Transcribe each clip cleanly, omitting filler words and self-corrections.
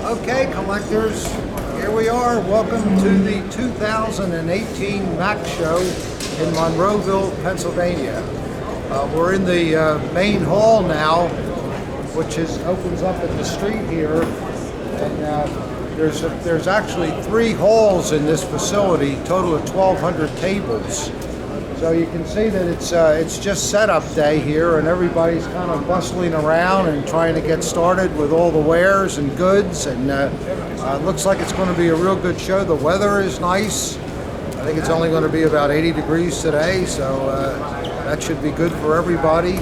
Okay, collectors, here we are. Welcome to the 2018 MAC Show in Monroeville, Pennsylvania. We're in the main hall now, which opens up in the street here. And there's actually 3 halls in this facility, total of 1,200 tables. So you can see that it's just setup day here, and everybody's kind of bustling around and trying to get started with all the wares and goods. And it looks like it's going to be a real good show. The weather is nice. I think it's only going to be about 80 degrees today, so that should be good for everybody.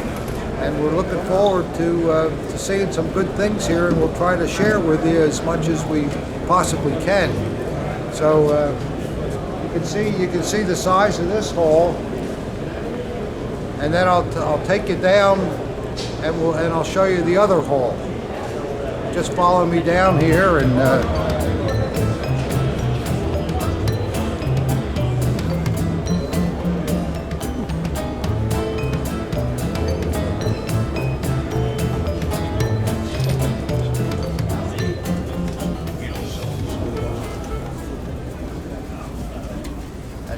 And we're looking forward to seeing some good things here, and we'll try to share with you as much as we possibly can. So. You can see the size of this hall, and then I'll take you down, and I'll show you the other hall. Just follow me down here, and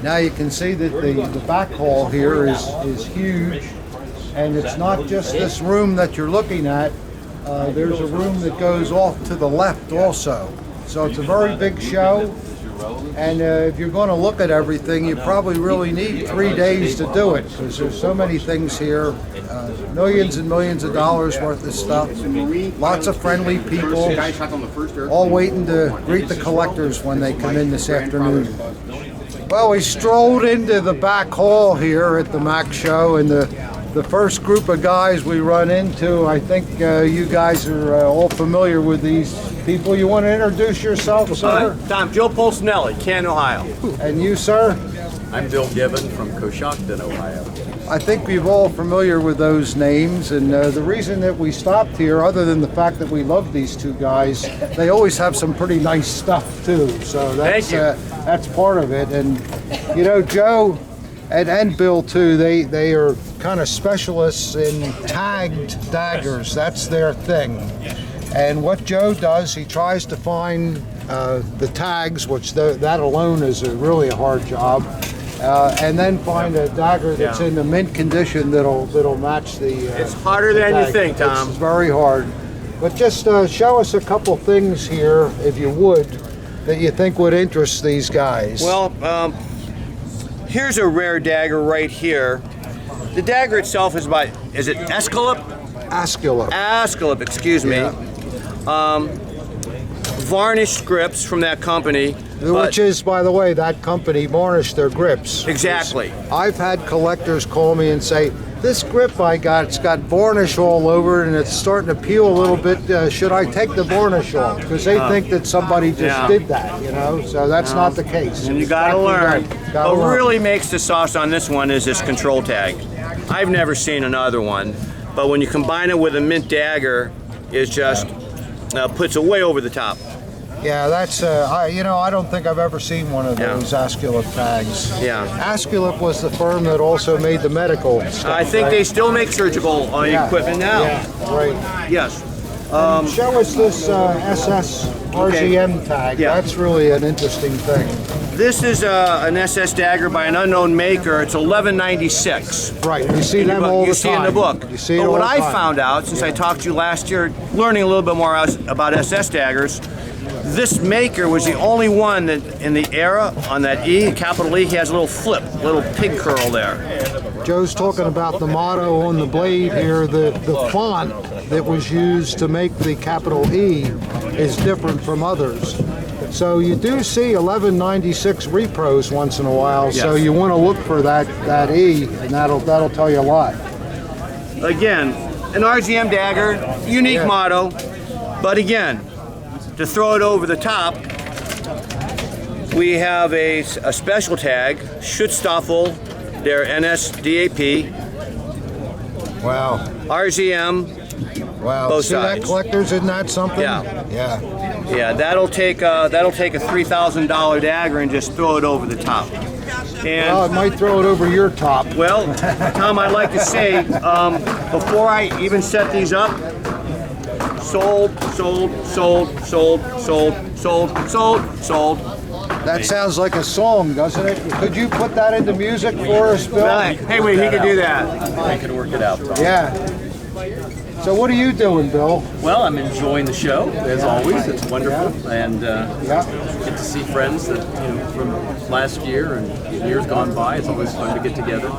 now you can see that the back hall here is huge, and it's not just this room that you're looking at. There's a room that goes off to the left also. So it's a very big show, and if you're going to look at everything, you probably really need 3 days to do it, because there's so many things here, millions and millions of dollars worth of stuff, lots of friendly people, all waiting to greet the collectors when they come in this afternoon. Well, we strolled into the back hall here at the MAC Show, and the first group of guys we run into, I think you guys are all familiar with these people. You want to introduce yourself, sir? I'm Joe Polsinelli, Canton, Ohio. And you, sir? I'm Bill Gibbon from Coshocton, Ohio. I think we're all familiar with those names, and the reason that we stopped here, other than the fact that we love these two guys, they always have some pretty nice stuff too. So that's part of it. And you know, Joe and Bill too, they are kind of specialists in tagged daggers. That's their thing. And what Joe does, he tries to find the tags, which that alone is really a hard job. And then find a dagger that's in the mint condition that'll match the. It's harder than you think, Tom. It's very hard. But just show us a couple things here, if you would, that you think would interest these guys. Well, here's a rare dagger right here. The dagger itself is is it Escalip? Asculip. Ascalip, excuse me. Yeah. Varnished grips from that company. Which is, by the way, that company varnished their grips. Exactly. I've had collectors call me and say, this grip I got, it's got varnish all over it and it's starting to peel a little bit. Should I take the varnish off? Because they think that somebody just did that, you know? So that's not the case. And you gotta learn. What really makes the sauce on this one is this control tag. I've never seen another one, but when you combine it with a mint dagger, it just puts it way over the top. Yeah, that's, I don't think I've ever seen one of those Asculip tags. Yeah. Asculip was the firm that also made the medical stuff. I think they still make surgical equipment now. Yeah, right. Yes. Show us this SS RGM tag. Yeah. That's really an interesting thing. This is an SS dagger by an unknown maker. It's 1196. Right, you see them all the time. You see in the book. You see it but all what the I time. found out, since I talked to you last year, learning a little bit more about SS daggers, this maker was the only one that in the era on that E, capital E, he has a little flip, little pig curl there. Joe's talking about the motto on the blade here. The font that was used to make the capital E is different from others. So you do see 1196 repros once in a while, so you want to look for that E, and that'll tell you a lot. Again, an RGM dagger, unique motto, but again, to throw it over the top, we have a special tag, Schutzstaffel, their NSDAP. Wow. RGM. Wow. Both See sides. that, collectors? Isn't that something? Yeah. Yeah. Yeah, that'll take a $3,000 dagger and just throw it over the top. And Well, it might throw it over your top. well, Tom, I'd like to say before I even set these up, sold, sold, sold, sold, sold, sold, sold, sold. That sounds like a song, doesn't it? Could you put that into music for us, Bill? Hey, wait, he can do that. I can work it out, Tom. Yeah. So what are you doing, Bill? Well, I'm enjoying the show, as always. It's wonderful. And Yeah. get to see friends that, from last year and years gone by. It's always fun to get together.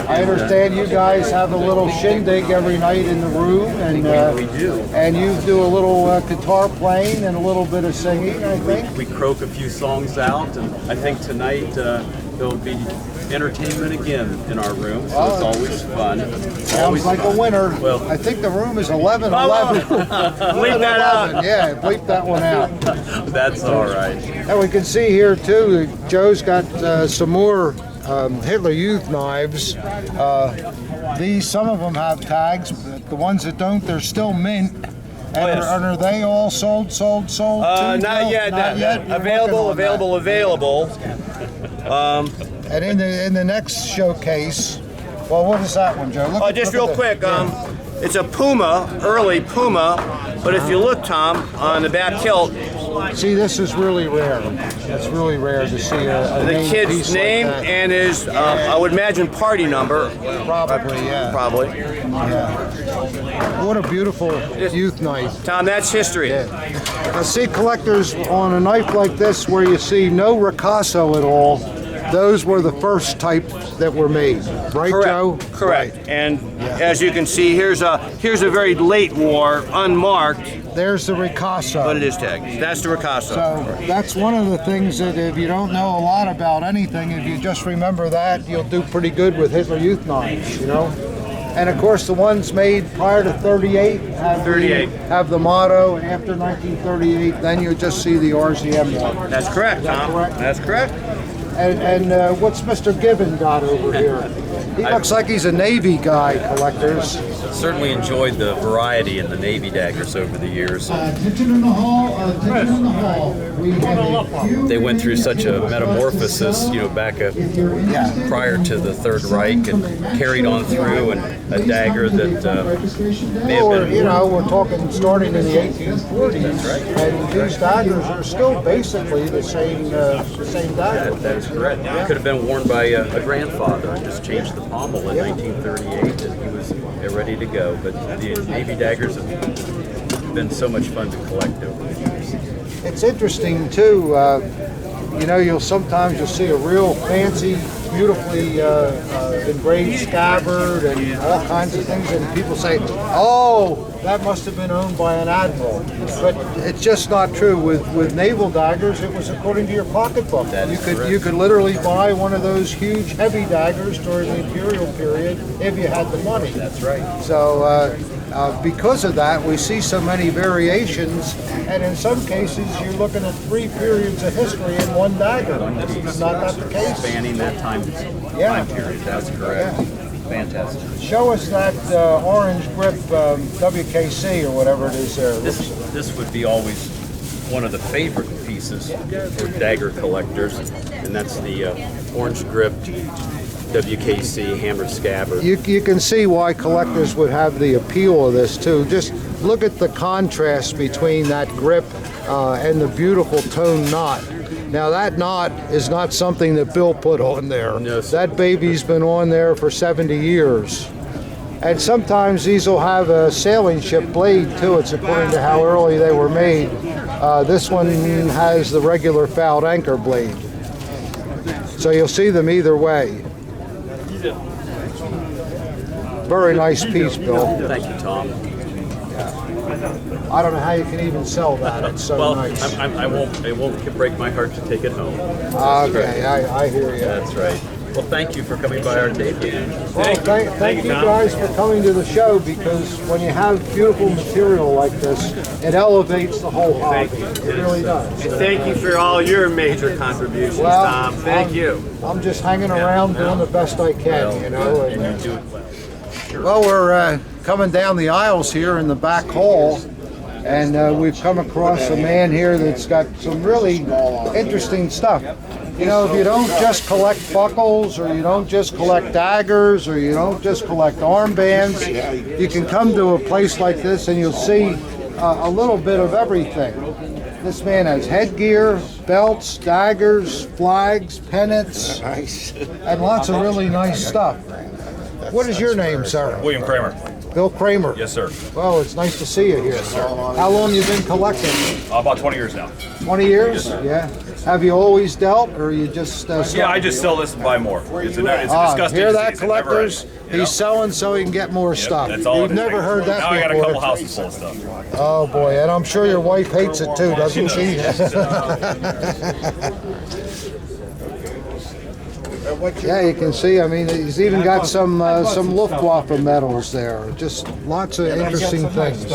I understand you guys have a little shindig every night in the room, and We do. and you do a little guitar playing and a little bit of singing, I think. We croak a few songs out, and I think tonight there'll be entertainment again in our room, so it's always fun. Sounds like a winner. Well, I think the room is 11-11. Bleep that out. Yeah, bleep that one out. that's all right. And we can see here too, Joe's got some more Hitler Youth knives. Some of them have tags, but the ones that don't, they're still mint. And yes. are they all sold? Not too, Joe? yet. Not yet. You're Available, working on available. that. And in the next showcase, well, what is that one, Joe? Just real quick. It's a Puma, early Puma, but if you look, Tom, on the back hilt, See, this is really rare. It's really rare to see a the named kid's piece name like that. and his, I would imagine, party number. Probably, yeah. Probably. Yeah. What a beautiful youth knife. Tom, that's history. I see collectors on a knife like this where you see no ricasso at all. Those were the first type that were made, right, Correct. Joe? Correct. Right. And as you can see, here's a very late war, unmarked, There's the ricasso. but it is tagged. That's the Ricasso. So that's one of the things that if you don't know a lot about anything, if you just remember that, you'll do pretty good with Hitler Youth knives, you know? And of course, the ones made prior to 38 have, 38. have the motto. After 1938, then you'll just see the RZM one. That's correct, Is that Tom. correct? That's correct. And what's Mr. Gibbon got over here? He looks like he's a Navy guy, collectors. Certainly enjoyed the variety in the Navy daggers over the years. Attention in the hall, attention in the hall. We have a few They went through such a metamorphosis, back prior to the Third Reich, and carried on through, and a dagger that may have Well, been. we're talking starting in the 1840s, and these daggers are still basically the same dagger. That is correct. It could have been worn by a grandfather and just changed the pommel in 1938, and he was ready to go. But the Navy daggers have been so much fun to collect over the years. It's interesting too. You'll sometimes see a real fancy, beautifully engraved scabbard and all kinds of things, and people say, "Oh, that must have been owned by an admiral." But it's just not true. With naval daggers, it was according to your pocketbook. That is correct. You could literally buy one of those huge, heavy daggers during the imperial period if you had the money. That's right. So because of that, we see so many variations, and in some cases, you're looking at 3 periods of history in one dagger. It's not that the case. Spanning that time period. That's correct. Fantastic. Show us that orange grip WKC or whatever it is there. This would be always one of the favorite pieces for dagger collectors, and that's the orange gripped WKC hammered scabbard. You can see why collectors would have the appeal of this too. Just look at the contrast between that grip and the beautiful tone knot. Now that knot is not something that Bill put on there. No, sir. That baby's been on there for 70 years. And sometimes these will have a sailing ship blade too. It's according to how early they were made. This one has the regular fouled anchor blade. So you'll see them either way. Very nice piece, Bill. Thank you, Tom. I don't know how you can even sell that. It's so Well, nice. it won't break my heart to take it home. Okay, I hear you. That's right. Well, thank you for coming by our table. Well, thank you guys for coming to the show, because when you have beautiful material like this, it elevates the whole hobby. It really does. Thank you for all your major contributions, Well, Tom. Thank you. I'm just hanging around doing the best I can, you know. And you do it well. Well, we're coming down the aisles here in the back hall, and we've come across a man here that's got some really interesting stuff. You know, if you don't just collect buckles, or you don't just collect daggers, or you don't just collect armbands, you can come to a place like this and you'll see a little bit of everything. This man has headgear, belts, daggers, flags, pennants, and lots of really nice stuff. What is your name, sir? William Kramer. Bill Kramer. Yes, sir. Well, it's nice to see you here. Yes, sir. How long you been collecting? About 20 years now. 20 years? Yes, sir. Yeah. Have you always dealt, or you just? Yeah, I just sell this and buy more. It's a disgusting hear that, disease. It never collectors? ends, you know? He's selling so he can get more stuff. That's all. You've never heard that now before. I got a couple houses full of stuff. Oh boy, and I'm sure your wife hates it too, doesn't she? Yeah, you can see. I mean, he's even got some Luftwaffe medals there. Just lots of interesting things.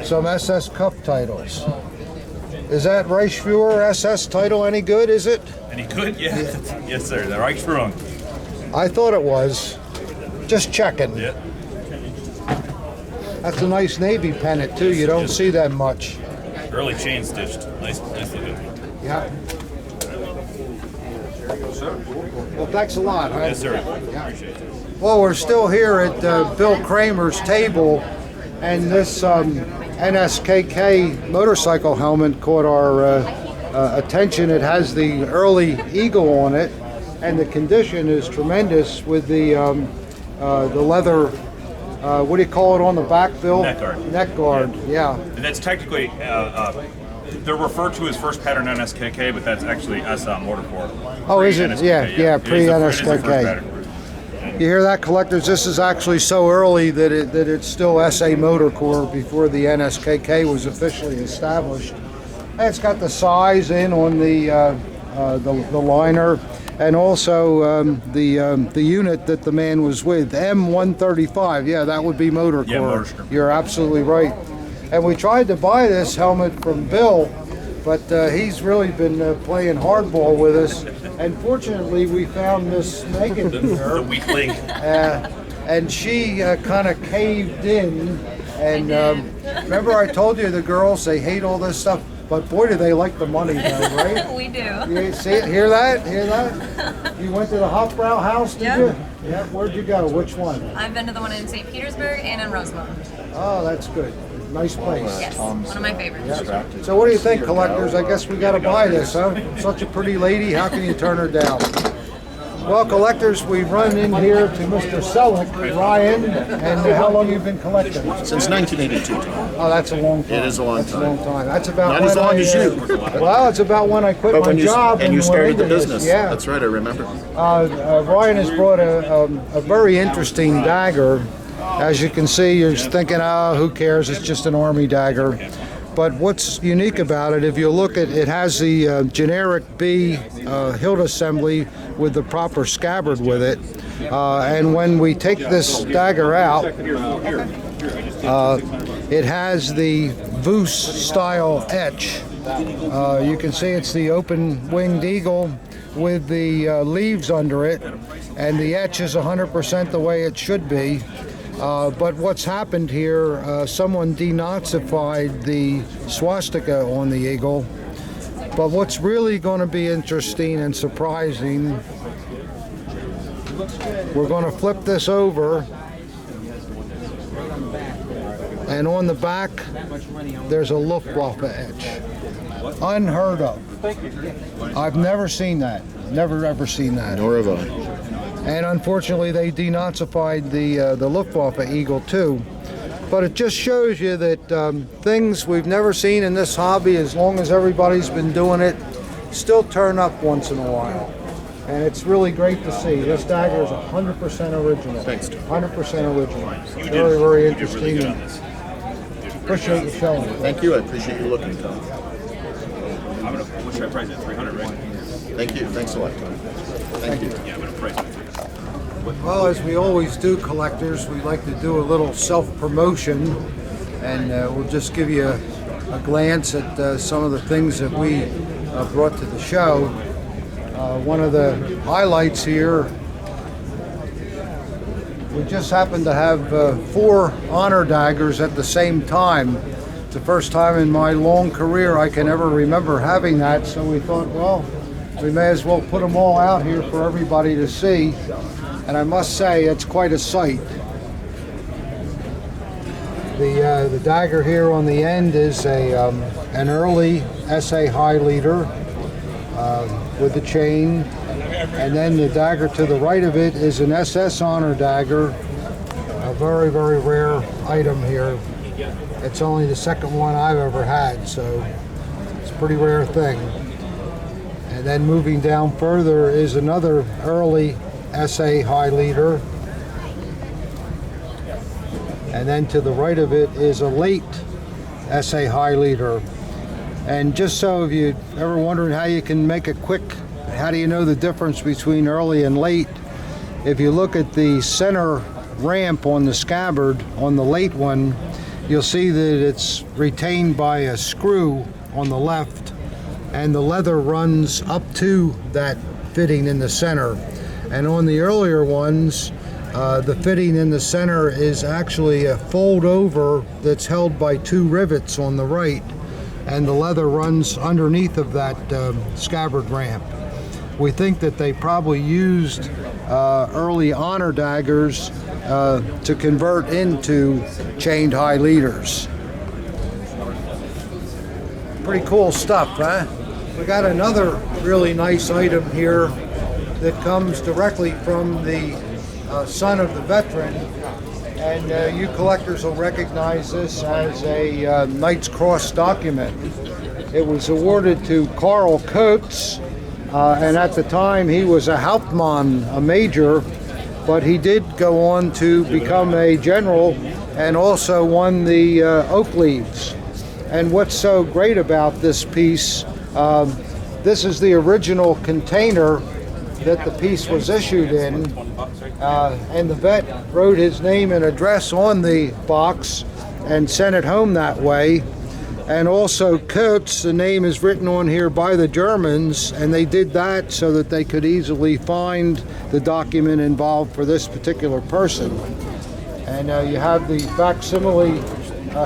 Some SS Cup titles. Is that Reichsfuhrer SS title any good? Is it? Any good? Yeah. Yes, sir. The Reichsführung. I thought it was. Just checking. Yeah. That's a nice Navy pennant too. You don't see that much. Early chain stitched. Nice looking. Yeah. Well, thanks a lot. Huh? Yes, sir. Yeah. Appreciate it. Well, we're still here at Bill Kramer's table, and this NSKK motorcycle helmet caught our attention. It has the early eagle on it, and the condition is tremendous with the leather. What do you call it on the back, Bill? Neck guard. Neck guard. Yeah. And that's technically, they're referred to as first pattern NSKK, but that's actually SA Motor Corps. Oh, is it? Pre-NSKK, Yeah, pre-NSKK. You hear that, collectors? This is actually so early that it's still SA Motor Corps before the NSKK was officially established. And it's got the size in on the liner, and also the unit that the man was with, M135. Yeah, that would be Motor Corps. Yeah, Motor Corps. You're absolutely right. And we tried to buy this helmet from Bill, but he's really been playing hardball with us. And fortunately, we found Miss Megan here. The weak link. And she kind of caved in. And remember I told you the girls, they hate all this stuff, but boy, do they like the money though, right? We do. You see it? Hear that? Hear that? You went to the Hofbrau house, did Yep. you? Yeah. Where'd you go? Which one? I've been to the one in St. Petersburg and in Rosemont. Oh, that's good. Nice place. Yes, one of my favorites. Yeah. So what do you think, collectors? I guess we got to buy this, huh? Such a pretty lady. How can you turn her down? Well, collectors, we've run in here to Mr. Selary Ryan, and how long you been collecting? Since 1982, Tom. Oh, that's a long time. It is a long That's time. a long time. That's about Not when as long I, as you. Well, it's about when I quit But my when you, job and you went started the into this. business. Yeah. That's right, I remember. Ryan has brought a very interesting dagger. As you can see, you're just thinking, oh, who cares? It's just an Army dagger. But what's unique about it, if you look at it, has the generic B hilt assembly with the proper scabbard with it. And when we take this dagger out, it has the Voos style etch. You can see it's the open-winged eagle with the leaves under it, and the etch is 100% the way it should be. But what's happened here, someone denazified the swastika on the eagle. But what's really going to be interesting and surprising, we're going to flip this over, and on the back there's a Luftwaffe etch. Unheard of. I've never seen that. Never ever seen that. Nor have I. And unfortunately, they denazified the Luftwaffe eagle too. But it just shows you that things we've never seen in this hobby, as long as everybody's been doing it, still turn up once in a while. And it's really great to see. This dagger is 100% original. Thanks, Tom. 100% original. Very, very interesting. Appreciate you showing it. Thank you, I appreciate you looking, Tom. What should I price it? 300, right? Thank you, thanks a lot, Tom. Thank you. Yeah, I'm going to price it. Well, as we always do, collectors, we like to do a little self-promotion, and we'll just give you a glance at some of the things that we brought to the show. One of the highlights here, we just happened to have 4 honor daggers at the same time. It's the first time in my long career I can ever remember having that, so we thought, well, we may as well put them all out here for everybody to see. And I must say, it's quite a sight. The dagger here on the end is an early SA high leader with the chain, and then the dagger to the right of it is an SS honor dagger, a very, very rare item here. It's only the second one I've ever had, so it's a pretty rare thing. And then moving down further is another early SA high leader. And then to the right of it is a late SA high leader. And just so if you ever wondering how you can make a quick, how do you know the difference between early and late? If you look at the center ramp on the scabbard, on the late one, you'll see that it's retained by a screw on the left, and the leather runs up to that fitting in the center. And on the earlier ones, the fitting in the center is actually a fold over that's held by two rivets on the right, and the leather runs underneath of that scabbard ramp. We think that they probably used early honor daggers to convert into chained high leaders. Pretty cool stuff, huh? We got another really nice item here that comes directly from the son of the veteran, and you collectors will recognize this as a Knight's Cross document. It was awarded to Carl Coates, and at the time he was a Hauptmann, a major, but he did go on to become a general and also won the Oak Leaves. And what's so great about this piece, this is the original container that the piece was issued in, and the vet wrote his name and address on the box and sent it home that way. And also Coates, the name is written on here by the Germans, and they did that so that they could easily find the document involved for this particular person. And you have the facsimile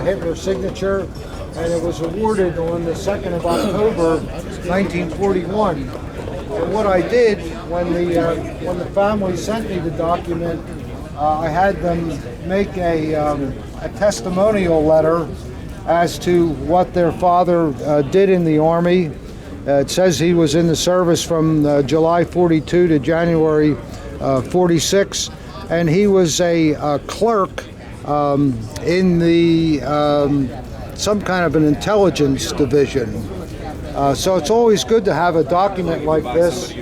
Hitler signature, and it was awarded on the 2nd of October 1941. And what I did when the family sent me the document, I had them make a testimonial letter as to what their father did in the Army. It says he was in the service from July 42 to January 46, and he was a clerk in the some kind of an intelligence division. So it's always good to have a document like this.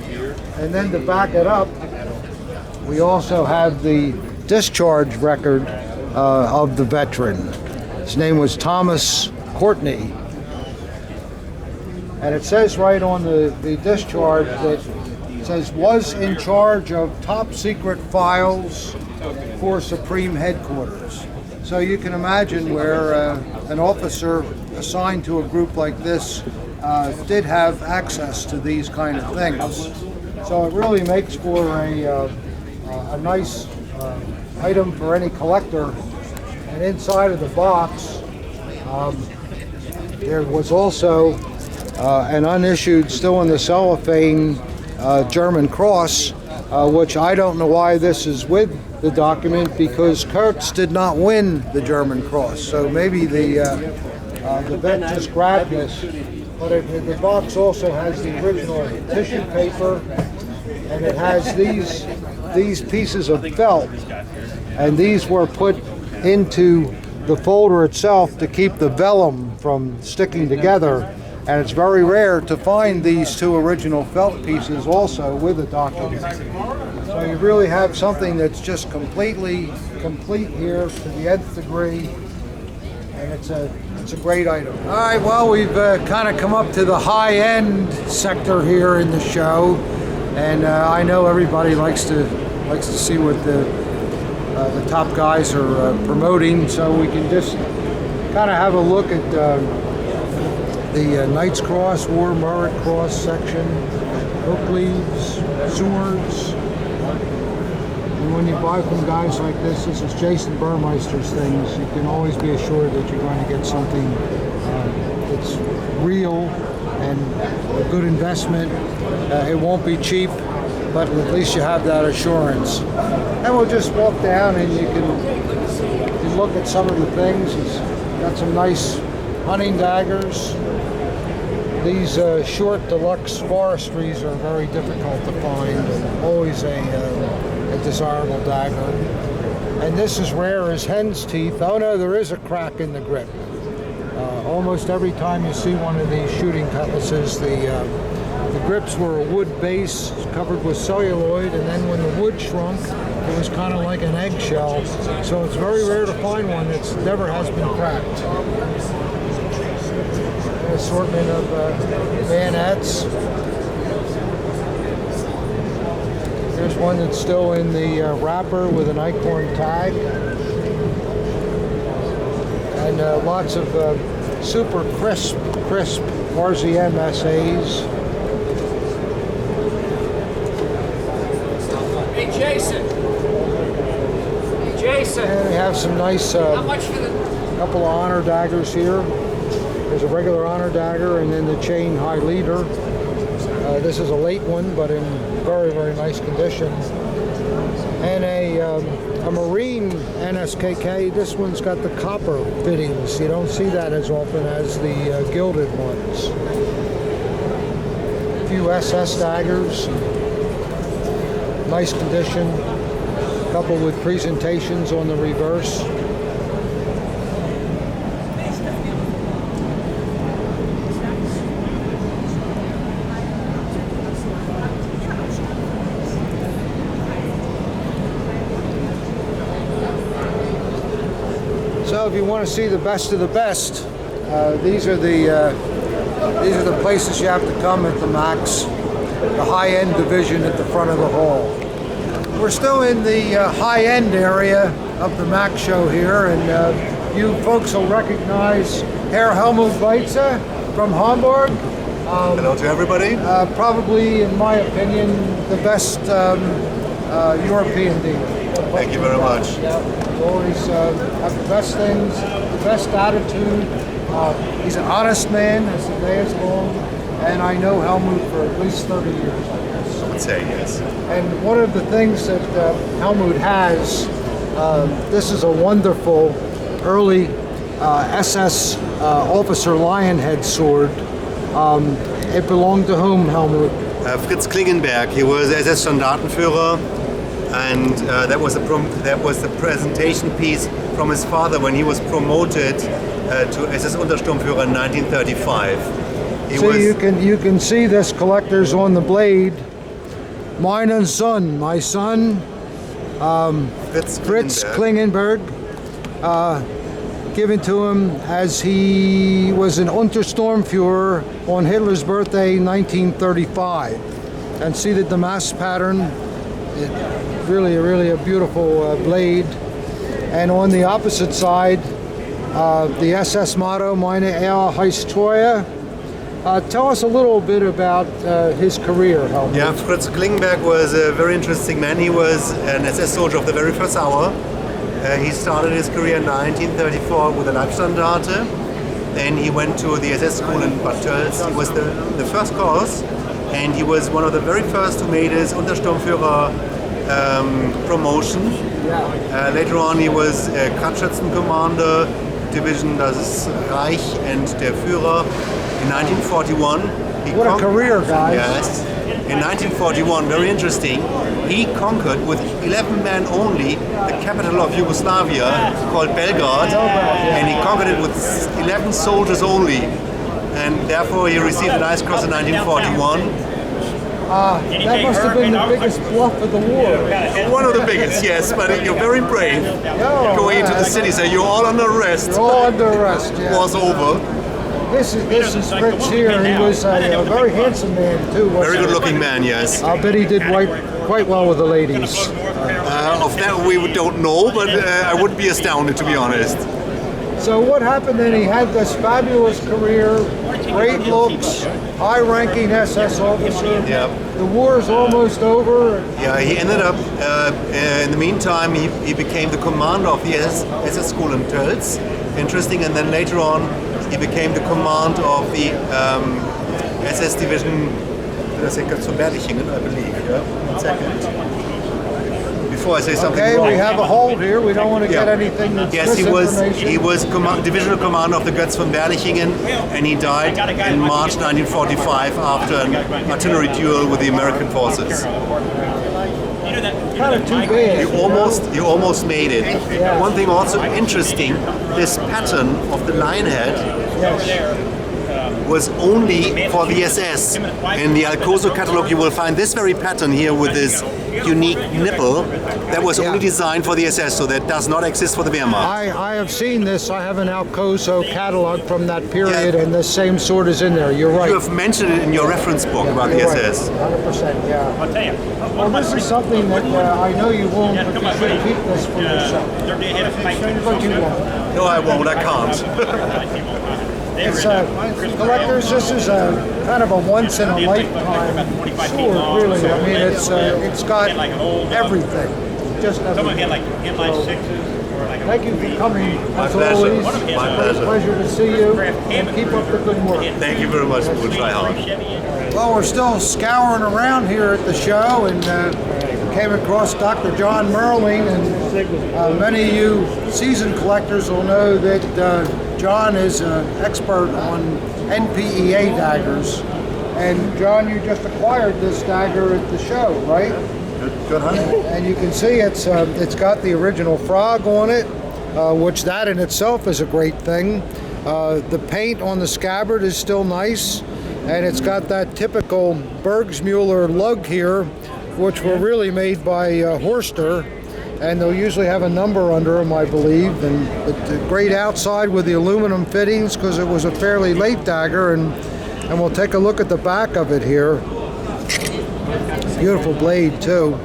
And then to back it up, we also have the discharge record of the veteran. His name was Thomas Courtney. And it says right on the discharge that it says, was in charge of top secret files for Supreme Headquarters. So you can imagine where an officer assigned to a group like this did have access to these kind of things. So it really makes for a nice item for any collector. And inside of the box, there was also an unissued, still in the cellophane, German cross, which I don't know why this is with the document, because Kurtz did not win the German cross. So maybe the vet just grabbed this. But the box also has the original tissue paper, and it has these pieces of felt, and these were put into the folder itself to keep the vellum from sticking together. And it's very rare to find these two original felt pieces also with a document. So you really have something that's just completely complete here to the nth degree, and it's a great item. All right, well, we've kind of come up to the high-end sector here in the show, and I know everybody likes to see what the top guys are promoting, so we can just kind of have a look at the Knight's Cross, War Merit Cross section, oak leaves, swords. And when you buy from guys like this is Jason Burmeister's things, you can always be assured that you're going to get something that's real and a good investment. It won't be cheap, but at least you have that assurance. And we'll just walk down, and you can look at some of the things. He's got some nice hunting daggers. These short deluxe forestries are very difficult to find, and always a desirable dagger. And this is rare as hen's teeth. Oh no, there is a crack in the grip. Almost every time you see one of these shooting cutlasses, the grips were a wood base covered with celluloid, and then when the wood shrunk, it was kind of like an eggshell. So it's very rare to find one that never has been cracked. An assortment of bayonets. There's one that's still in the wrapper with an acorn tag. And lots of super crisp RZM SAs. Hey Jason. Hey Jason. And we have some nice How much for the couple of honor daggers here. There's a regular honor dagger and then the chain high leader. This is a late one, but in very, very nice condition. And a Marine NSKK. This one's got the copper fittings. You don't see that as often as the gilded ones. A few SS daggers. Nice condition. A couple with presentations on the reverse. So if you want to see the best of the best, these are the places you have to come at the Max, the high-end division at the front of the hall. We're still in the high-end area of the Max show here, and you folks will recognize Herr Hummel from Hamburg. Hello to everybody. Probably, in my opinion, the best European dealer. Thank you very much. Yeah, you always have the best things, the best attitude. He's an honest man, as the day is long, and I know Helmut for at least 30 years, I guess. I would say yes. And one of the things that Helmut has, this is a wonderful early SS officer lionhead sword. It belonged to whom, Helmut? Fritz Klingenberg. He was SS Standartenführer, and that was the presentation piece from his father when he was promoted to SS Untersturmführer in 1935. You can see this collector's on the blade. Meinen Sohn, my son, Fritz Klingenberg, given to him as he was an Untersturmführer on Hitler's birthday in 1935. And see the Damas pattern, really a beautiful blade. And on the opposite side, the SS motto, Meine Ehre heißt Treue. Tell us a little bit about his career, Helmut. Yeah, Fritz Klingenberg was a very interesting man. He was an SS soldier of the very first hour. He started his career in 1934 with a Leibstandarte. Then he went to the SS school in Bad Tölz. He was the first course, and he was one of the very first who made his Untersturmführer promotion. Yeah. Later on he was a Kraftschützen-Commander, Division Das Reich and der Führer. In 1941, What a career, guys. Yes. In 1941, very interesting, he conquered with 11 men only the capital of Yugoslavia called Belgrade, and he conquered it with 11 soldiers only, and therefore he received the Ice Cross in 1941. That must have been the biggest bluff of the war. One of the biggest, yes, but you're very brave. Going into the city, so you're all under arrest. You're all under arrest, yeah. Was over. This is Fritz here. He was a very handsome man too. Very good looking man, yes. I'll bet he did quite well with the ladies. Of that we don't know, but I wouldn't be astounded, to be honest. So what happened then? He had this fabulous career, great looks, high-ranking SS officer. Yeah. The war's almost over. Yeah, he ended up, in the meantime, he became the commander of the SS school in Tölz. Interesting, and then later on, he became the command of the SS division, I believe. Yeah? 1 second. before I say something Okay, wrong. we have a hold here. We don't want to get anything that's Yes, he misinformation. was divisional commander of the Götz von Berlichingen, and he died in March 1945 after an artillery duel with the American forces. Kind of too big. You almost made it. One thing also interesting, this pattern of the lion head was only for the SS. In the Alcoso catalog you will find this very pattern here with this unique nipple that was only designed for the SS, so that does not exist for the Wehrmacht. I have seen this. I have an Alcoso catalog from that period, and the same sort is in there. You're right. You have mentioned it in your reference book about the You're SS. right. 100%, yeah. Well, this is something that I know you won't, but you should keep this for yourself. But you won't. No, I won't. I can't. It's collectors. This is a kind of a once in a lifetime sword, really. I mean, it's got everything. Just everything. Thank you for coming. As always, My it's a pleasure. pleasure to see you. And keep up the good work. Thank you very much. We'll try hard. Well, we're still scouring around here at the show, and came across Dr. John Merling, and many of you seasoned collectors will know that John is an expert on NPEA daggers. And John, you just acquired this dagger at the show, right? Good hunting. And you can see it's got the original frog on it, which that in itself is a great thing. The paint on the scabbard is still nice, and it's got that typical Bergs Muller lug here, which were really made by Horster, and they'll usually have a number under them, I believe. And the great outside with the aluminum fittings, because it was a fairly late dagger, and we'll take a look at the back of it here. Beautiful blade too.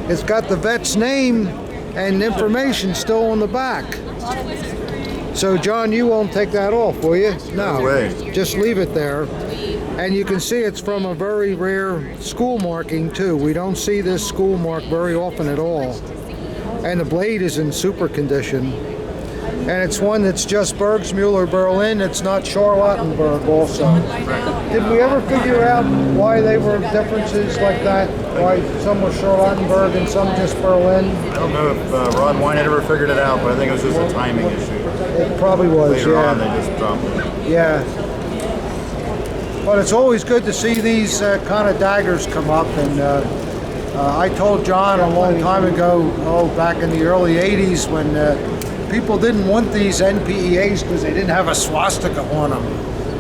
It's got the vet's name and information still on the back. So John, you won't take that off, will you? No way. Just leave it there. And you can see it's from a very rare school marking too. We don't see this school mark very often at all. And the blade is in super condition. And it's one that's just Bergs Muller Berlin. It's not Charlottenburg also. Did we ever figure out why they were differences like that? Why some were Charlottenburg and some just Berlin? I don't know if Rod Wine had ever figured it out, but I think it was just a timing issue. It probably was, Later yeah. on, they just dropped it. Yeah. But it's always good to see these kind of daggers come up. And I told John a long time ago, back in the early 80s, when people didn't want these NPEAs because they didn't have a swastika on them.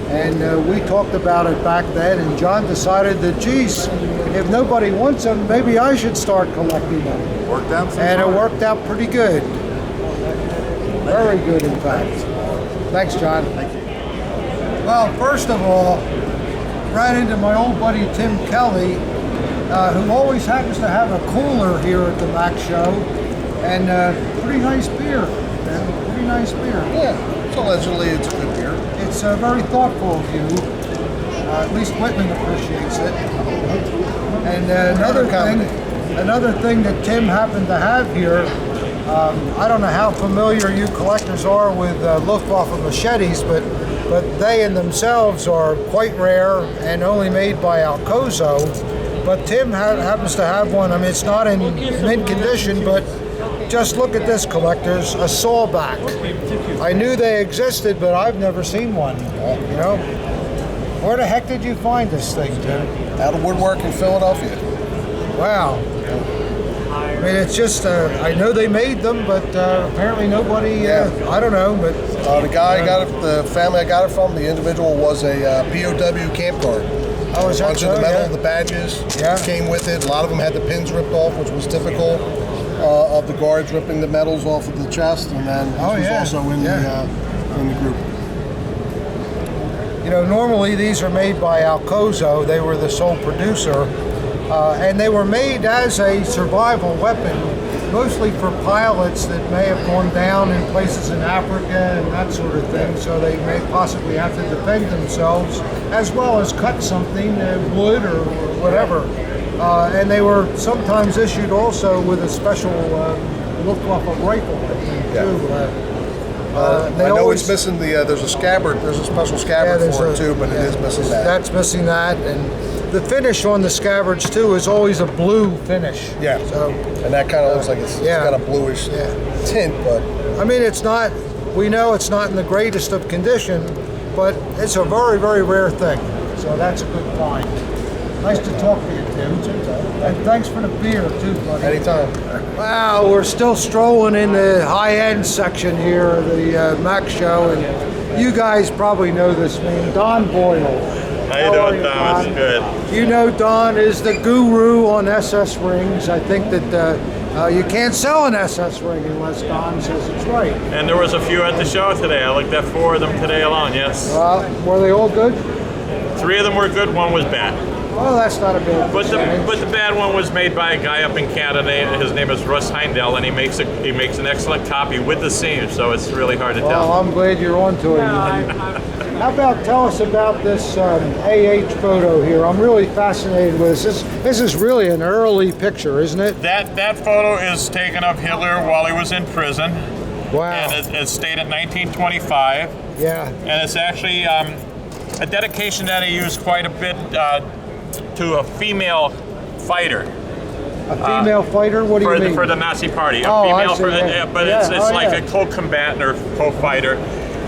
And we talked about it back then, and John decided that, geez, if nobody wants them, maybe I should start collecting them. Worked out so And it far. worked out pretty good. Very good, in fact. Thanks, John. Thank you. Well, first of all, ran into my old buddy Tim Kelly, who always happens to have a cooler here at the Mac Show, and pretty nice beer, man. Pretty nice beer. Yeah, so allegedly it's a good beer. It's very thoughtful of you. At least Wittmann appreciates it. And another thing that Tim happened to have here, I don't know how familiar you collectors are with Luftwaffe machetes, but they in themselves are quite rare and only made by Alcoso. But Tim happens to have one. I mean, it's not in mint condition, but just look at this, collectors, a sawback. I knew they existed, but I've never seen one, you know? Where the heck did you find this thing, Tim? Out of woodwork in Philadelphia. Wow. I mean, it's just, I know they made them, but apparently nobody, I don't know, but... The guy got it, the family I got it from, the individual was a POW camp guard. Oh, is A that bunch so? of the medal, Yeah. the badges Yeah. came with it. A lot of them had the pins ripped off, which was typical of the guards ripping the medals off of the chest, and then this was also in the group. You know, normally these are made by Alcoso. They were the sole producer, and they were made as a survival weapon, mostly for pilots that may have gone down in places in Africa and that sort of thing, so they may possibly have to defend themselves, as well as cut something, wood or whatever. And they were sometimes issued also with a special Luftwaffe rifle, I think, too. I know it's missing the, there's a scabbard, there's a special scabbard for it too, but it is missing that. That's missing that, and the finish on the scabbards too is always a blue finish. Yeah. So, And that kind of looks like it's got a bluish tint, but I mean, it's not. We know it's not in the greatest of condition, but it's a very, very rare thing. So that's a good find. Nice to talk to you, Tim. And thanks for the beer too, buddy. anytime. Wow, we're still strolling in the high-end section here of the Mac Show, and you guys probably know this man, Don Boyle. How you doing, Don? Good. You know Don is the guru on SS rings. I think that you can't sell an SS ring unless Don says it's right. And there was a few at the show today. I looked at 4 of them today alone, yes. Were they all good? 3 of them were good, 1 was bad. Well, that's not a bad But the bad one was made by a guy up in Canada. His name is Russ Heindel, and he makes an excellent copy with the seams, so it's really hard to tell. Well, I'm glad you're onto it. How about tell us about this AH photo here? I'm really fascinated with this. This is really an early picture, isn't it? That photo is taken of Hitler while he was in prison. Wow. And it's dated 1925. Yeah. And it's actually a dedication that he used quite a bit to a female fighter. A female fighter? What do you mean? For the Nazi Party. Oh, female I see, but it's like a co-combatant or co-fighter.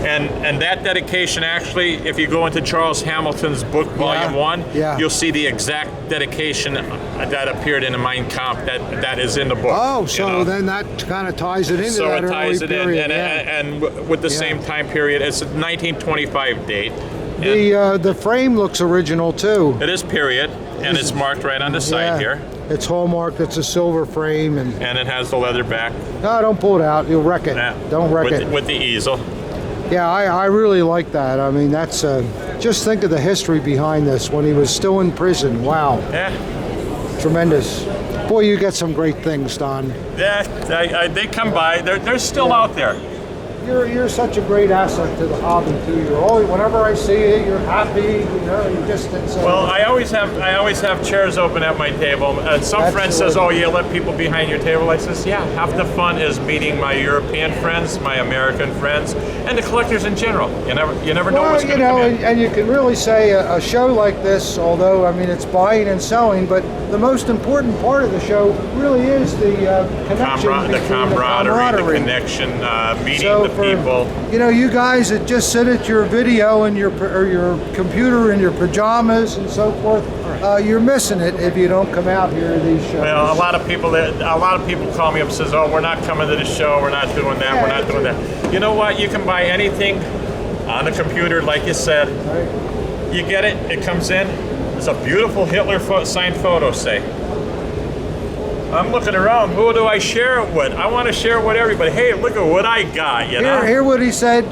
And that dedication, actually, if you go into Charles Hamilton's book, Volume 1, you'll see the exact dedication that appeared in the Mein Kampf that is in the book. Oh, so then that kind of ties it into that early period. And with the same time period, it's a 1925 date. The frame looks original too. It is period, and it's marked right on the side here. It's hallmarked. It's a silver frame, and it has the leather back. No, don't pull it out. You'll wreck it. Don't wreck it. With the easel. Yeah, I really like that. I mean, that's just think of the history behind this when he was still in prison. Wow. Yeah. Tremendous. Boy, you get some great things, Don. Yeah, they come by. They're still out there. You're such a great asset to the hobby too. You're always, whenever I see you, you're happy. You know, you just. Well, I always have chairs open at my table. Some friend says, "Oh, you let people behind your table." I says, "Yeah, half the fun is meeting my European friends, my American friends, and the collectors in general. You never know what's going to come in." And you can really say a show like this, although I mean it's buying and selling, but the most important part of the show really is the connection, the camaraderie, the connection, meeting the people. You know, you guys that just sit at your video and your computer in your pajamas and so forth, you're missing it if you don't come out here to these shows. Well, a lot of people call me up and says, "Oh, we're not coming to the show. We're not doing that. We're not doing that." You know what? You can buy anything on the computer, like you said. Right. You get it. It comes in. It's a beautiful Hitler signed photo, say. I'm looking around. Who do I share it with? I want to share it with everybody. Hey, look at what I got. You know. Hear what he said.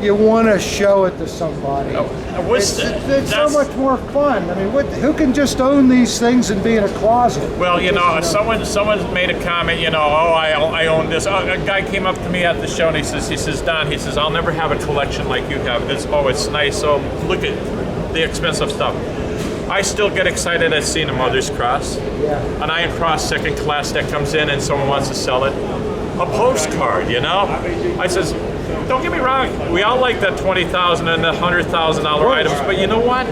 You want to show it to somebody. It's so much more fun. I mean, who can just own these things and be in a closet? Well, you know, someone made a comment. You know, oh, I own this. A guy came up to me at the show and he says, Don, he says, I'll never have a collection like you have. It's nice. So look at the expensive stuff. I still get excited at seeing a Mother's Cross, an Iron Cross second class that comes in and someone wants to sell it. A postcard, you know? I says, don't get me wrong, we all like that $20,000 and the $100,000 items, but you know what?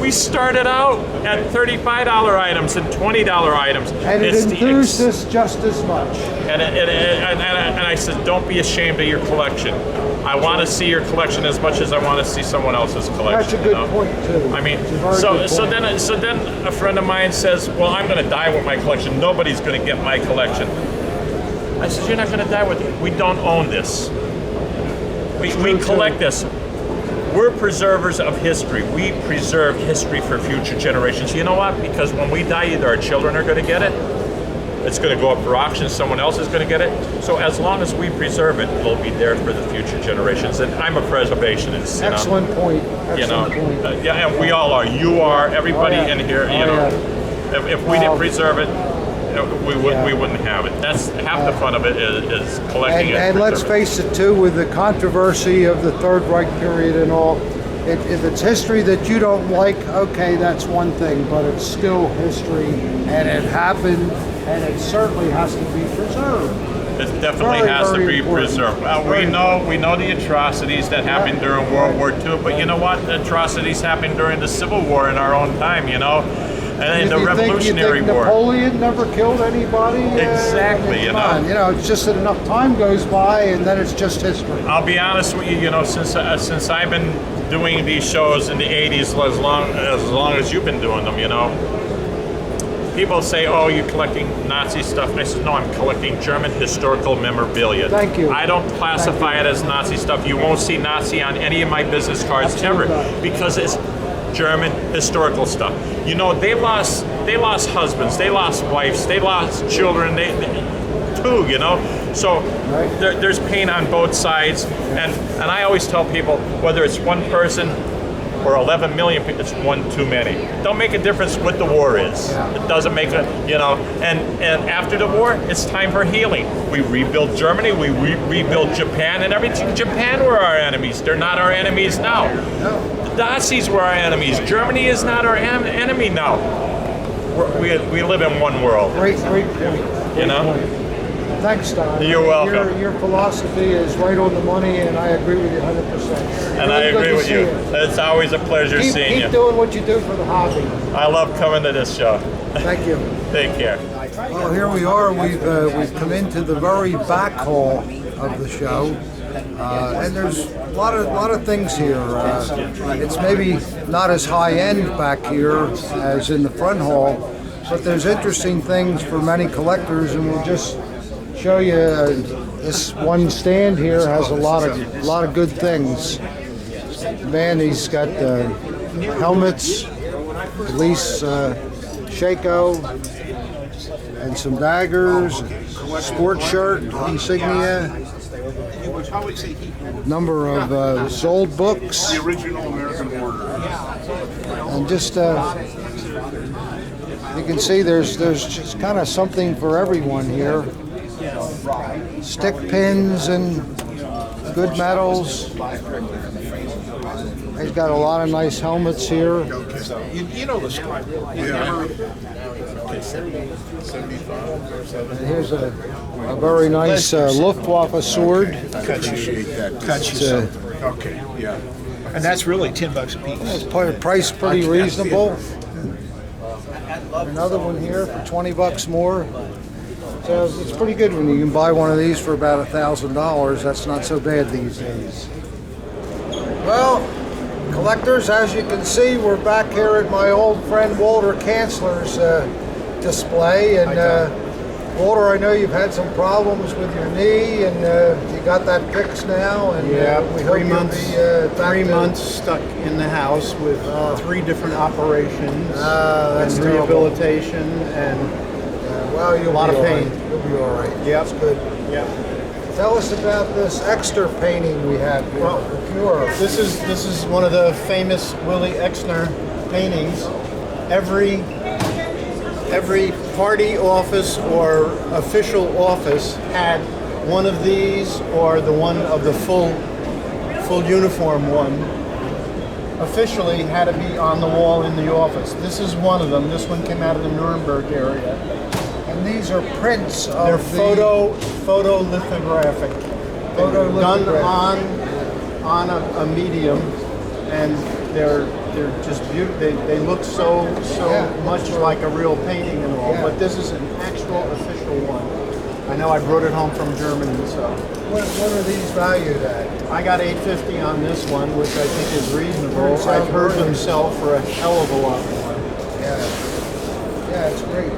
We started out at $35 items and $20 items. And it enthused us just as much. And I said, don't be ashamed of your collection. I want to see your collection as much as I want to see someone else's collection. That's a good point too. I mean, so then a friend of mine says, well, I'm going to die with my collection. Nobody's going to get my collection. I said, you're not going to die with it. We don't own this. We collect this. We're preservers of history. We preserve history for future generations. You know what? Because when we die, either our children are going to get it, it's going to go up for auction, someone else is going to get it. So as long as we preserve it, it'll be there for the future generations. And I'm a preservationist. Excellent point. Excellent point. Yeah, and we all are. You are. Everybody in here. You know, if we didn't preserve it, we wouldn't have it. That's half the fun of it is collecting it. And let's face it too, with the controversy of the Third Reich period and all, if it's history that you don't like, okay, that's one thing, but it's still history, and it happened, and it certainly has to be preserved. It definitely Very, has to very be important. preserved. Very We know the atrocities that happened during World War II, but you know what? The atrocities happened during the Civil War in our own time, you know, and in the Revolutionary you think War. Napoleon never killed anybody? Exactly, you know. You know, it's just that enough time goes by, and then it's just history. I'll be honest with you, you know, since I've been doing these shows in the 80s, as long as you've been doing them, you know, people say, oh, you're collecting Nazi stuff. And I said, no, I'm collecting German historical memorabilia. Thank you. I don't classify it as Nazi stuff. You won't see Nazi on any of my business cards ever, because it's German historical stuff. You know, they lost husbands, they lost wives, they lost children, they too, you know. So there's pain on both sides, and I always tell people, whether it's one person or 11 million people, it's one too many. Don't make a difference what the war is. It doesn't make a, you know, and after the war, it's time for healing. We rebuilt Germany, we rebuilt Japan and everything. Japan were our enemies. They're not our enemies now. The Nazis were our enemies. Germany is not our enemy now. We live in one world. Great point. You know? Thanks, Don. You're welcome. Your philosophy is right on the money, and I agree with you 100%. And I agree with you. It's always a pleasure seeing you. Keep doing what you do for the hobby. I love coming to this show. Thank you. Take care. Well, here we are. We've come into the very back hall of the show, and there's a lot of things here. It's maybe not as high end back here as in the front hall, but there's interesting things for many collectors, and we'll just show you. This one stand here has a lot of good things. Man, he's got helmets, police Shako, and some daggers, sports shirt insignia, number of sold books, The original American order. and just you can see there's just kind of something for everyone here. Stick pins and good medals. He's got a lot of nice helmets here. You know the story. And here's a very nice Luftwaffe sword. Okay, yeah. And that's really $10 a piece. Price pretty reasonable. Another one here for $20 more. So it's pretty good when you can buy one of these for about $1,000. That's not so bad these days. Well, collectors, as you can see, we're back here at my old friend Walter Kanzler's display. And Walter, I know you've had some problems with your knee, and you got that fixed now. And we hope 3 months. you'll be back 3 to- months stuck in the house with 3 different operations that's and terrible. rehabilitation and Well, a lot of pain. You'll be all right. Yep. That's good. Yep. Tell us about this extra painting we have here. Well, Pure. This is one of the famous Willie Exner paintings. Every party office or official office had one of these, or the one of the full uniform one. Officially had to be on the wall in the office. This is one of them. This one came out of the Nuremberg area. And these are prints of They're the photolithographic. Done on a medium, and they're just beautiful. They look so much like a real painting and all. But this is an actual official one. I know I brought it home from Germany, so. What are these valued at? I got $850 on this one, which I think is reasonable. It sounds I've heard great. them sell for a hell of a lot more. Yeah, it's great.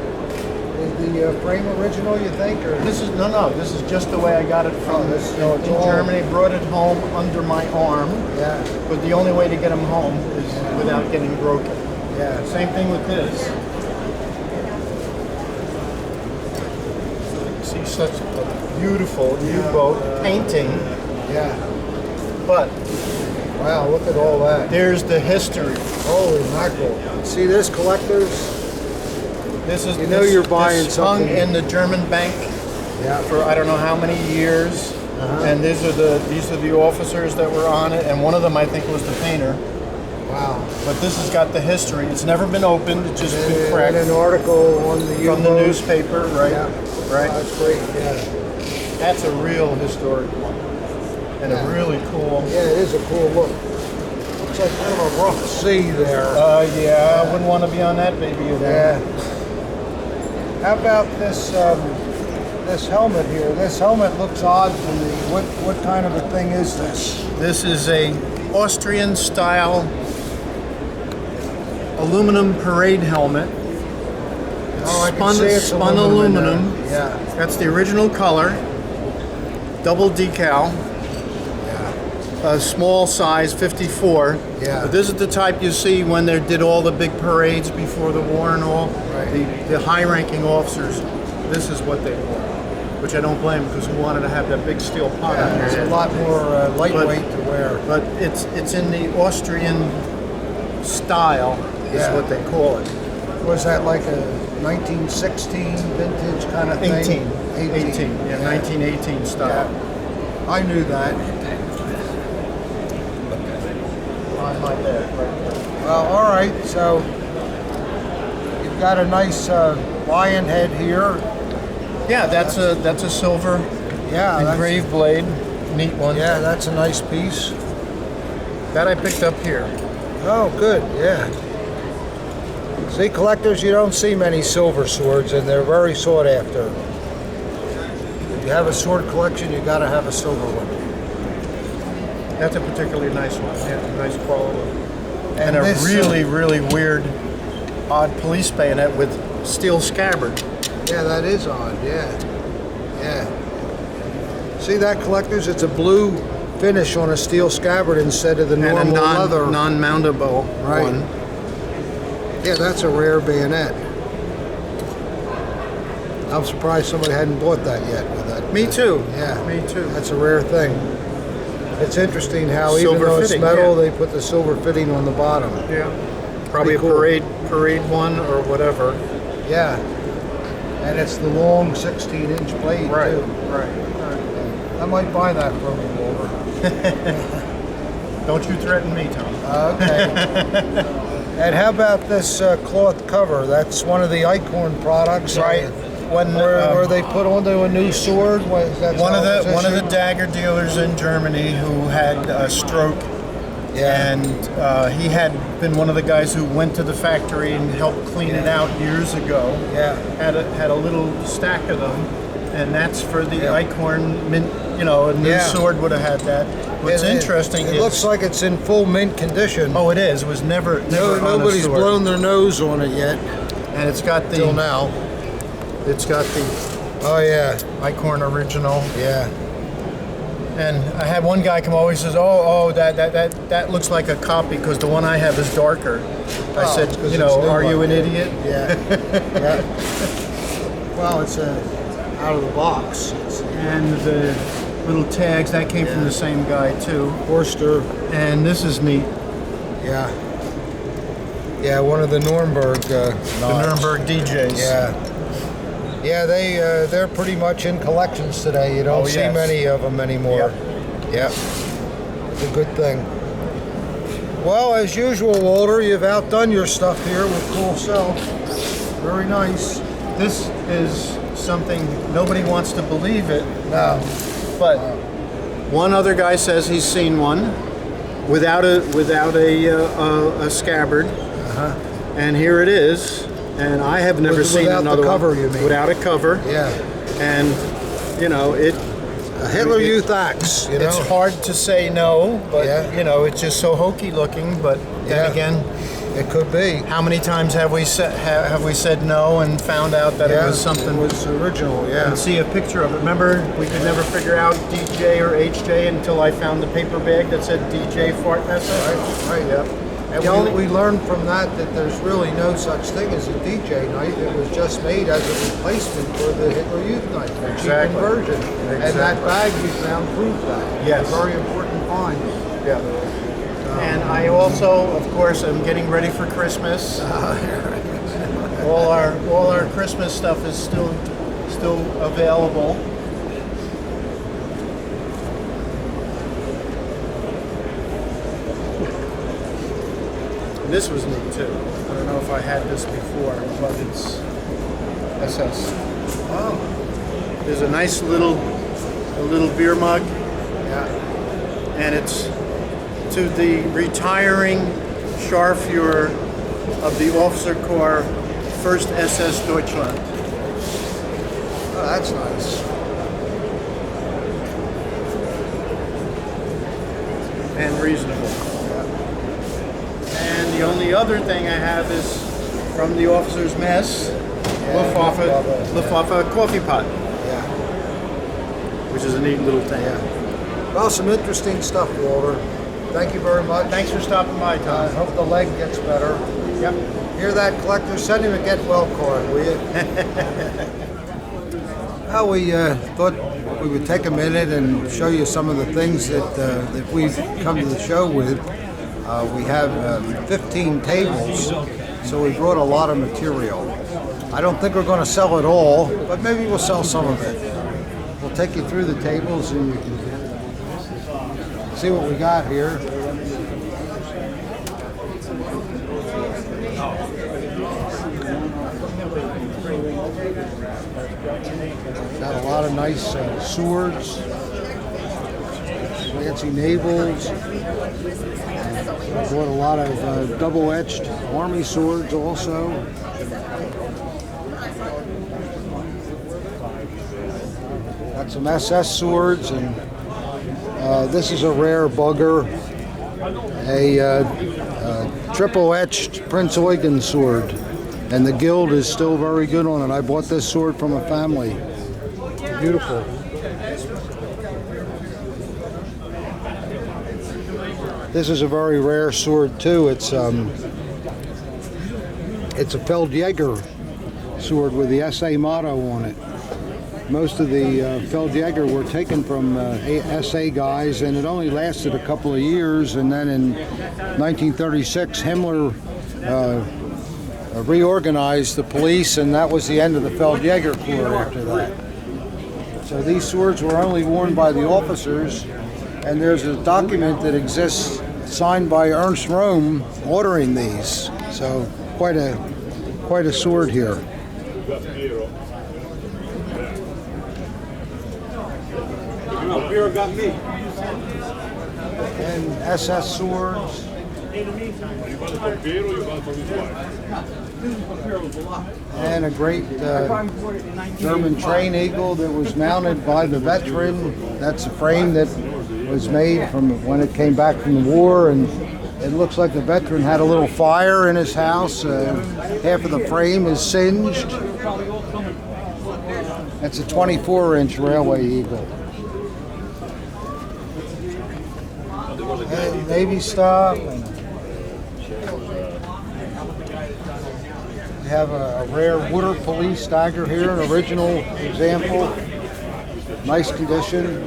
Is the frame original, you think, or This is this is just the way I got it from it's in all- Germany. Brought it home under my arm. Yeah. But the only way to get them home is without getting broken. Yeah. Same thing with this. See such a beautiful U-boat painting. Yeah. But wow, look at all that. There's the history. Holy mackerel! See this, collectors? This is you're buying this something. hung in the German bank for I don't know how many years. And these are the officers that were on it, and one of them I think was the painter. Wow. But this has got the history. It's never been opened. It's just been cracked. And an article on the from the newspaper, right? Yeah. Right. That's great. Yeah. That's a real historic one. And a really cool. Yeah, it is a cool look. Looks like kind of a rough sea there. Yeah, I wouldn't want to be on that baby again. Yeah. How about this this helmet here? This helmet looks odd to me. What kind of a thing is this? This is a Austrian style aluminum parade helmet. Oh, I can see it's spun aluminum. Yeah. That's the original color. Double decal. A small size, 54. Yeah. But this is the type you see when they did all the big parades before the war and all. Right. The high-ranking officers, this is what they wore. Which I don't blame because who wanted to have that big steel pot on your It's head. a lot more lightweight to wear. But it's in the Austrian style, is Yeah. what they call it. Was that like a 1916 vintage kind of thing? 18. Yeah, 1918 style. Yeah. I knew that. On my bed, right there. Well, all right. So you've got a nice lion head here. Yeah, that's a silver engraved blade. Neat one. Yeah, that's a nice piece. That I picked up here. Oh, good. Yeah. See, collectors, you don't see many silver swords, and they're very sought after. If you have a sword collection, you got to have a silver one. That's a particularly nice one. Yeah, nice quality. And And a this, really, really weird, odd police bayonet with steel scabbard. Yeah, that is odd. Yeah. Yeah. See that, collectors? It's a blue finish on a steel scabbard instead of the normal and a leather. non-mountable Right. one. Yeah, that's a rare bayonet. I'm surprised somebody hadn't bought that yet with that. Me too. Yeah. Me too. That's a rare thing. It's interesting how even Silver though it's fitting, metal, yeah. they put the silver fitting on the bottom. Yeah. Probably Pretty a cool. parade one or whatever. Yeah. And it's the long 16-inch blade Right. too. Right. I might buy that from you, Walter. Don't you threaten me, Tom. Okay. And how about this cloth cover? That's one of the Eichhorn products, Right. When where they put onto a new sword. one of the dagger dealers in Germany who had a stroke, and he had been one of the guys who went to the factory and helped clean it out years ago. Yeah. Had a little stack of them, and that's for the Eichhorn mint. You know, a new sword would have had that. What's interesting it is looks like it's in full mint condition. Oh, it is. It was never on a nobody's sword. blown their nose on it yet. And it's got the till now. It's got the Eichhorn original. Yeah. And I had one guy come over. He says, "Oh, that looks like a copy because the one I have is darker." I said, it's 'cause "You it's know, new are you one. an idiot?" Yeah. Yeah. Well, it's out of the box. And the little tags that came from the same guy too. Forster. And this is neat. Yeah. Yeah, one of the Nuremberg. The Nuremberg DJs. Yeah. Yeah, they're pretty much in collections today. You don't see many of them anymore. Yep. It's a good thing. Well, as usual, Walter, you've outdone your stuff here with cool self. Very nice. This is something nobody wants to believe it. No. But one other guy says he's seen one without a scabbard. And here it is. And I have never seen another without the cover, one. you mean? Without a cover. Yeah. And you know it. A Hitler Youth axe. You know? It's hard to say no, but you know it's just so hokey looking. But then again, it could be. How many times have we said no and found out that it was something? It was original. Yeah. And see a picture of it. Remember, we could never figure out DJ or HJ until I found the paper bag that said DJ Fart Messer. Right. Yep. And we learned from that there's really no such thing as a DJ knife. It was just made as a replacement for the Hitler Youth knife, the cheap conversion. And that bag you found proved that. Yes. It's a very important find. Yeah. And I also, of course, am getting ready for Christmas. all our Christmas stuff is still available. And this was neat too. I don't know if I had this before, but it's SS. Oh. There's a nice little a little beer mug. And it's to the retiring Scharführer of the Officer Corps, 1st SS Deutschland. Oh, that's nice. And reasonable. And the only other thing I have is from the officers' mess, Luftwaffe coffee pot. Yeah. Which is a neat little thing. Well, some interesting stuff, Walter. Thank you very much. Thanks for stopping by, Tom. I hope the leg gets better. Yep. Hear that, collector? Send him a get well card, will you? Well, we thought we would take a minute and show you some of the things that we've come to the show with. We have 15 tables, so we brought a lot of material. I don't think we're going to sell it all, but maybe we'll sell some of it. We'll take you through the tables and you can see what we got here. Got a lot of nice swords, fancy navals. Bought a lot of double-etched army swords also. Got some SS swords, and this is a rare bugger, a triple-etched Prince Eugen sword, and the gild is still very good on it. I bought this sword from a family. Beautiful. This is a very rare sword too. It's a Feldjäger sword with the SA motto on it. Most of the Feldjäger were taken from SA guys, and it only lasted a couple of years. And then in 1936, Himmler reorganized the police, and that was the end of the Feldjäger Corps after that. So these swords were only worn by the officers, and there's a document that exists signed by Ernst Röhm ordering these. So quite a sword here. And SS swords. And a great German train eagle that was mounted by the veteran. That's a frame that was made from when it came back from the war, and it looks like the veteran had a little fire in his house. Half of the frame is singed. That's a 24-inch railway eagle. And Navy stuff. We have a rare Wooder police dagger here, an original example. Nice condition.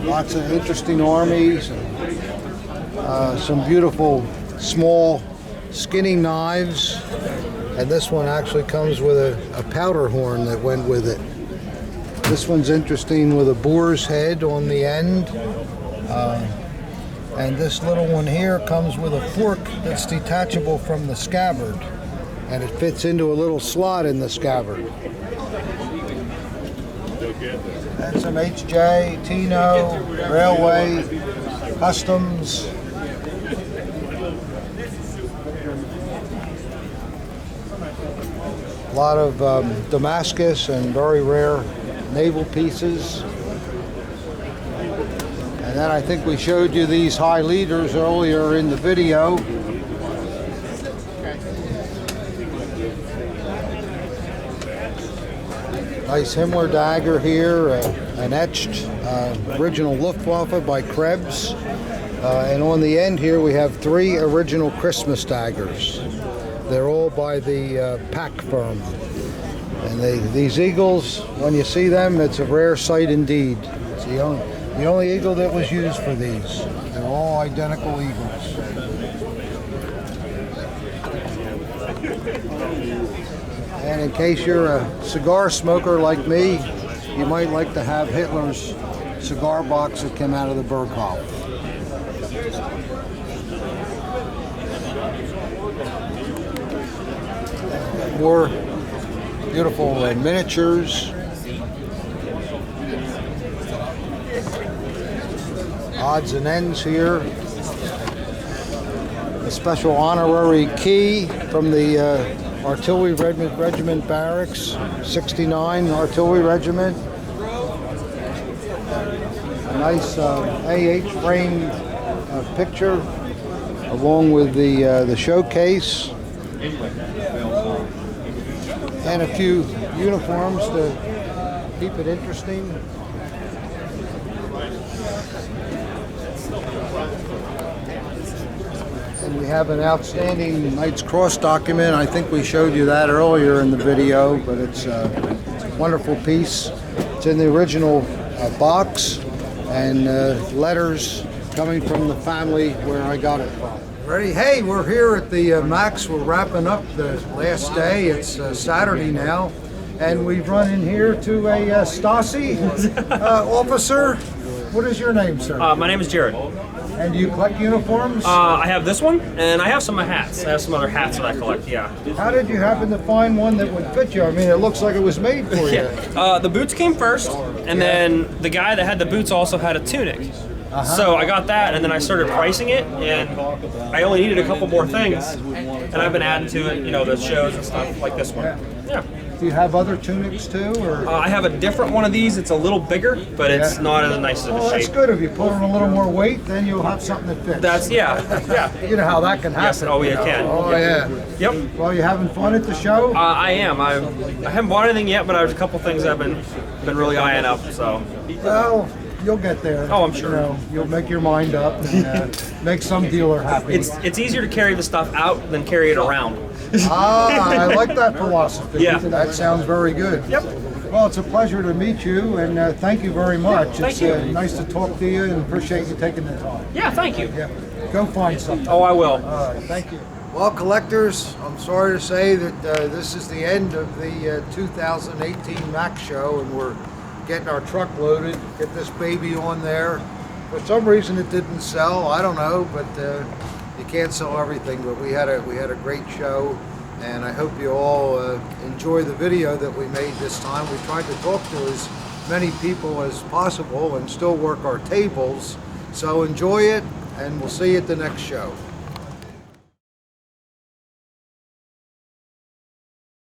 Lots of interesting armies. Some beautiful small skinning knives. And this one actually comes with a powder horn that went with it. This one's interesting with a boar's head on the end. And this little one here comes with a fork that's detachable from the scabbard. And it fits into a little slot in the scabbard. And some HJ, Tino, Railway, Customs. A lot of Damascus and very rare naval pieces. And then I think we showed you these high leaders earlier in the video. Nice Himmler dagger here, an etched original Luftwaffe by Krebs. And on the end here we have 3 original Christmas daggers. They're all by the Pack firm. And these eagles, when you see them, it's a rare sight indeed. It's the only eagle that was used for these. They're all identical eagles. And in case you're a cigar smoker like me, you might like to have Hitler's cigar box that came out of the Berghof. More beautiful miniatures. Odds and ends here. A special honorary key from the Artillery Regiment Barracks, 69 Artillery Regiment. A nice AH frame picture along with the showcase. And a few uniforms to keep it interesting. And we have an outstanding Knight's Cross document. I think we showed you that earlier in the video, but it's a wonderful piece. It's in the original box and letters coming from the family where I got it from. Ready? Hey, we're here at the Max. We're wrapping up the last day. It's Saturday now, and we've run in here to a Stasi officer. What is your name, sir? My name is Jared. And do you collect uniforms? I have this one, and I have some hats. I have some other hats that I collect, yeah. How did you happen to find one that would fit you? I mean, it looks like it was made for you. The boots came first, and then the guy that had the boots also had a tunic. So I got that, and then I started pricing it, and I only needed a couple more things, and I've been adding to it, you know, the shows and stuff like this one. Yeah. Do you have other tunics too, or? I have a different one of these. It's a little bigger, but it's not as nice of a shape. That's good. If you put on a little more weight, then you'll have something that fits. That's yeah. You know how that can happen. Yes. Oh, yeah, it can. Oh, yeah. Yep. Well, you having fun at the show? I am. I haven't bought anything yet, but there's a couple things I've been really eyeing up. So. Well, you'll get there. Oh, I'm sure. You know, you'll make your mind up and make some dealer happy. It's easier to carry the stuff out than carry it around. I like that philosophy. Yeah. That sounds very good. Yep. Well, it's a pleasure to meet you, and thank you very much. Thank you. It's nice to talk to you, and appreciate you taking the time. Yeah, thank you. Yeah. Go find something. Oh, I will. All right, thank you. Well, collectors, I'm sorry to say that this is the end of the 2018 Mac Show, and we're getting our truck loaded, get this baby on there. For some reason it didn't sell, I don't know, but you can't sell everything, but we had a great show, and I hope you all enjoy the video that we made this time. We tried to talk to as many people as possible and still work our tables, so enjoy it, and we'll see you at the next show.